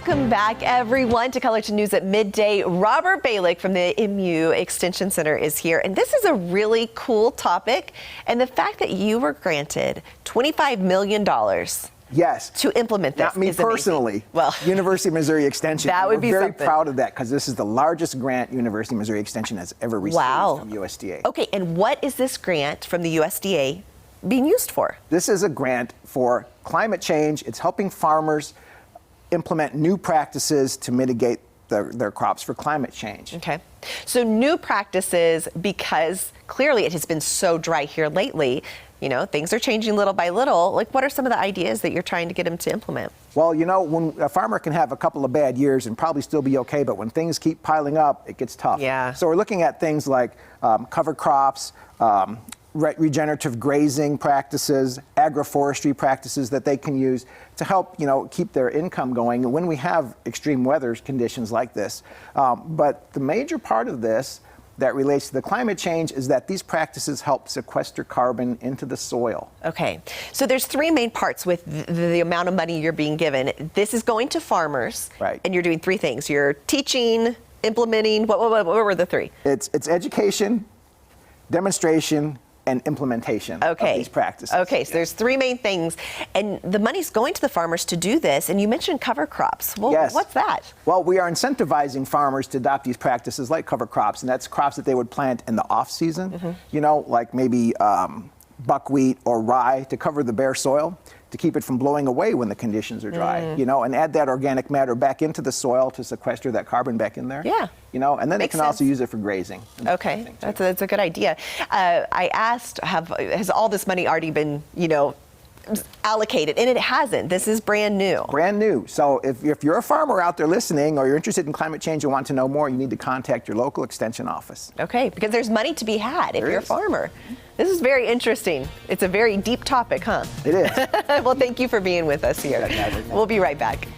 Welcome back, everyone, to Color 2 News at midday. Robert Balek from the MU Extension Center is here, and this is a really cool topic. And the fact that you were granted $25 million. Yes. To implement this. Not me personally. Amazing. Well, University of Missouri Extension. That would be We're very something. proud of that because this is the largest grant University of Missouri Extension has ever received from USDA. Okay, and what is this grant from the USDA being used for? This is a grant for climate change. It's helping farmers implement new practices to mitigate their crops for climate change. Okay. So new practices, because clearly it has been so dry here lately. You know, things are changing little by little. Like, what are some of the ideas that you're trying to get them to implement? Well, you know, when a farmer can have a couple of bad years and probably still be okay, but when things keep piling up, it gets tough. Yeah. So we're looking at things like cover crops, regenerative grazing practices, agroforestry practices that they can use to help, you know, keep their income going when we have extreme weather conditions like this. But the major part of this that relates to the climate change is that these practices help sequester carbon into the soil. Okay, so there's three main parts with the amount of money you're being given. This is going to farmers, right? And you're doing three things. You're teaching, implementing. What were the three? It's education, demonstration, and implementation of these practices. Okay, so there's three main things, and the money's going to the farmers to do this. And you mentioned cover crops. Well, yes. What's that? Well, we are incentivizing farmers to adopt these practices like cover crops, and that's crops that they would plant in the off season, you know, like maybe buckwheat or rye to cover the bare soil, to keep it from blowing away when the conditions are dry, you know, and add that organic matter back into the soil to sequester that carbon back in there. Yeah. You know, and then Makes they can also sense. use it for grazing. Okay, that's a good idea. I asked, has all this money already been, you know, allocated? And it hasn't. This is brand new. Brand new. So if you're a farmer out there listening or you're interested in climate change and want to know more, you need to contact your local extension office. Okay, because there's money to be had if There you're is. a farmer. This is very interesting. It's a very deep topic, huh? It is. Well, thank you for being with us here. Yeah, We'll be right back.